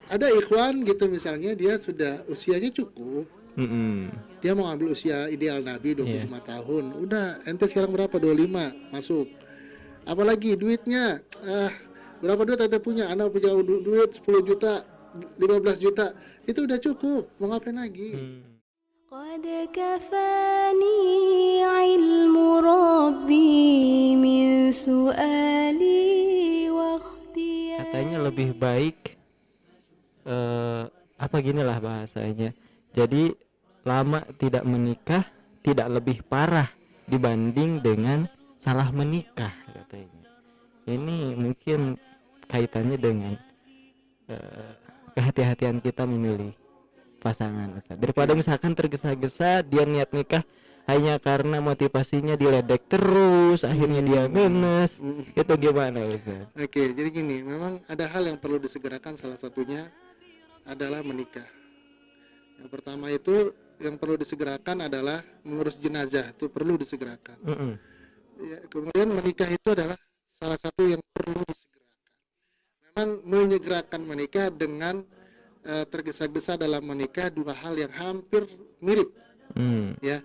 ada ikhwan gitu misalnya dia sudah usianya cukup, dia mau ambil usia ideal Nabi 25 tahun, udah ente sekarang berapa, 25 masuk, apalagi duitnya berapa duit ente punya, anak punya duit 10 juta 15 juta, itu udah cukup, mau ngapain lagi? قد كفاني علم ربي من سؤالي واختياري. Katanya lebih baik apa gini lah bahasanya. Jadi lama tidak menikah tidak lebih parah dibanding dengan salah menikah katanya. Ini mungkin kaitannya dengan kehati-hatian kita memilih pasangan, Ustaz. Daripada misalkan tergesa-gesa dia niat nikah hanya karena motivasinya diledek terus, akhirnya dia minus. Itu gimana, Ustaz? Oke, jadi gini, memang ada hal yang perlu disegerakan, salah satunya adalah menikah. Yang pertama itu yang perlu disegerakan adalah mengurus jenazah, itu perlu disegerakan. Ya, kemudian menikah itu adalah salah satu yang perlu disegerakan. Memang menyegerakan menikah dengan tergesa-gesa dalam menikah, dua hal yang hampir mirip. Ya,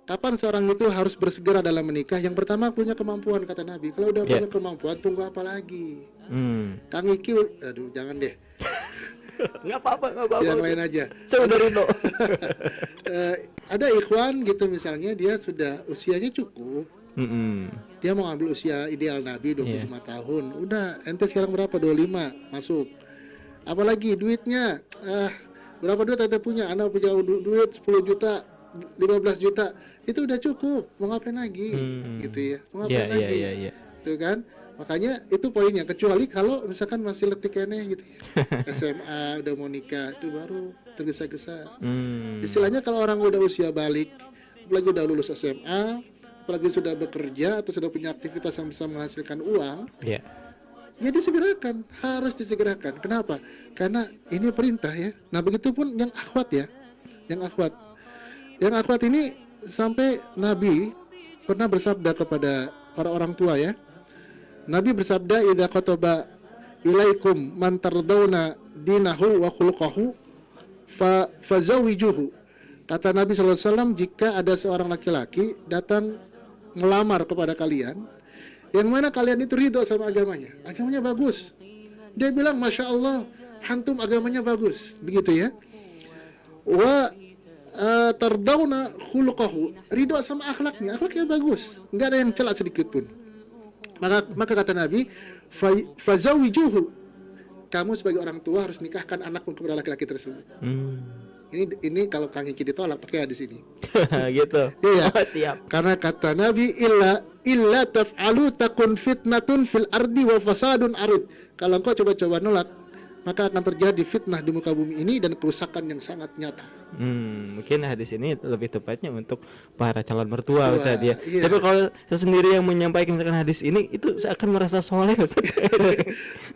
kapan seorang itu harus bersegera dalam menikah? Yang pertama punya kemampuan, kata Nabi. Kalau udah punya kemampuan, tunggu apa lagi? Kang Iki, aduh jangan deh. Nggak apa-apa. Yang lain aja. Saya udah rindu. Ada ikhwan gitu misalnya dia sudah usianya cukup. Dia mau ambil usia ideal Nabi 25 tahun. Udah ente sekarang berapa? 25 masuk. Apalagi duitnya berapa duit ente punya, anak punya duit 10 juta 15 juta, itu udah cukup, mau ngapain lagi? Gitu ya, mau ngapain lagi? Itu kan, makanya itu poinnya. Kecuali kalau misalkan masih letih kene gitu ya, SMA udah mau nikah, itu baru tergesa-gesa. Istilahnya kalau orang udah usia balik, apalagi udah lulus SMA, apalagi sudah bekerja atau sudah punya aktivitas yang bisa menghasilkan uang, ya disegerakan, harus disegerakan. Kenapa? Karena ini perintah ya. Nah begitupun yang akhwat ya, yang akhwat ini sampai Nabi pernah bersabda kepada para orang tua ya. Nabi bersabda, idza qataba ilaikum man tardawna dinahu wa khuluquhu fazawijuhu. Kata Nabi SAW, jika ada seorang laki-laki datang melamar kepada kalian, yang mana kalian itu ridho sama agamanya bagus, dia bilang masya Allah, hantum agamanya bagus, begitu ya. Wa tardawna khuluquhu, ridho sama akhlaknya bagus, nggak ada yang celak sedikit pun. Maka kata Nabi, fazawijuhu, kamu sebagai orang tua harus nikahkan anakmu kepada laki-laki tersebut. Ini kalau Kang Iki ditolak pakai hadis ini. Gitu. Iya. Siap. Karena kata Nabi, illa taf'alu takun fitnatun fil ardi wa fasadun arid. Kalau engkau coba-coba nolak, maka akan terjadi fitnah di muka bumi ini dan kerusakan yang sangat nyata. Mungkin hadis ini lebih tepatnya untuk para calon mertua, Ustaz ya. Iya. Tapi kalau saya sendiri yang menyampaikan misalkan hadis ini, itu saya akan merasa soleh, Ustaz.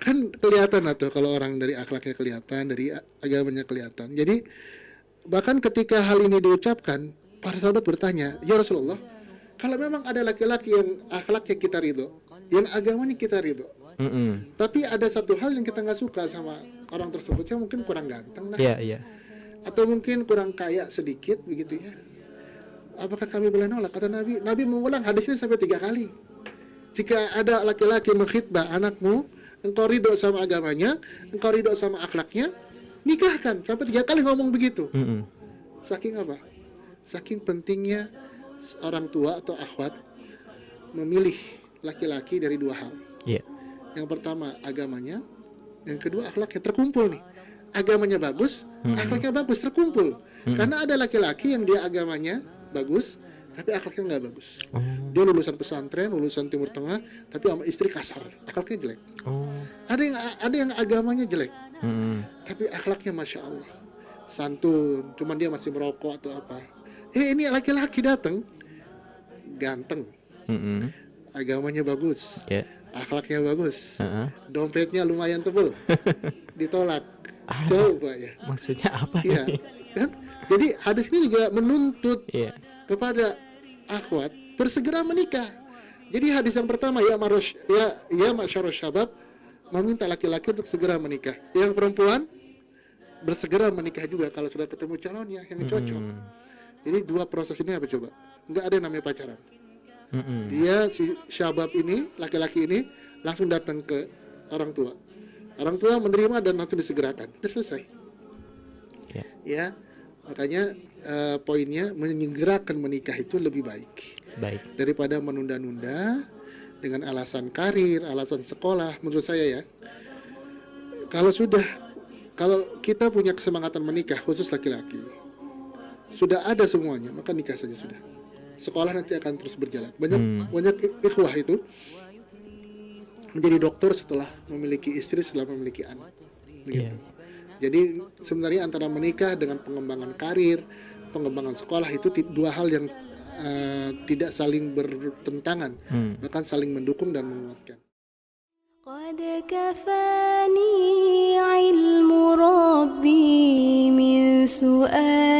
Kan kelihatan atau kalau orang dari akhlaknya kelihatan, dari agamanya kelihatan. Jadi bahkan ketika hal ini diucapkan, para sahabat bertanya, ya Rasulullah, kalau memang ada laki-laki yang akhlaknya kita ridho, yang agamanya kita ridho, tapi ada satu hal yang kita nggak suka sama orang tersebut, yang mungkin kurang ganteng lah, atau mungkin kurang kaya sedikit, begitu ya. Apakah kami boleh nolak? Kata Nabi mengulang hadis ini sampai 3 kali. Jika ada laki-laki mengkhitbah anakmu, engkau ridho sama agamanya, engkau ridho sama akhlaknya, nikahkan. Sampai 3 kali ngomong begitu. Saking apa? Saking pentingnya orang tua atau akhwat memilih laki-laki dari 2 hal. Yang pertama agamanya, yang kedua akhlaknya, terkumpul nih. Agamanya bagus, akhlaknya bagus, terkumpul. Karena ada laki-laki yang dia agamanya bagus, tapi akhlaknya nggak bagus. Dia lulusan pesantren, lulusan Timur Tengah, tapi sama istri kasar, akhlaknya jelek. Ada yang agamanya jelek, tapi akhlaknya masya Allah, santun, cuman dia masih merokok atau apa. Ini laki-laki datang, ganteng, agamanya bagus, akhlaknya bagus, dompetnya lumayan tebal, ditolak. Coba ya. Maksudnya apa? Iya, kan? Jadi hadis ini juga menuntut kepada akhwat bersegera menikah. Jadi hadis yang pertama ya masyarus syabab, meminta laki-laki untuk segera menikah. Yang perempuan bersegera menikah juga kalau sudah ketemu calonnya yang cocok. Jadi dua proses ini apa coba? Nggak ada yang namanya pacaran. Dia si syabab ini, laki-laki ini langsung datang ke orang tua. Orang tua menerima dan langsung disegerakan. Udah selesai. Ya, makanya poinnya menyegerakan menikah itu lebih baik. Daripada menunda-nunda dengan alasan karir, alasan sekolah. Menurut saya ya, kalau kita punya kesemangatan menikah, khusus laki-laki, sudah ada semuanya, maka nikah saja sudah. Sekolah nanti akan terus berjalan. Banyak ikhwah itu menjadi dokter setelah memiliki istri, setelah memiliki anak. Begitu. Jadi sebenarnya antara menikah dengan pengembangan karir, pengembangan sekolah itu dua hal yang tidak saling bertentangan, bahkan saling mendukung dan menguatkan. قد كفاني علم ربي من سؤال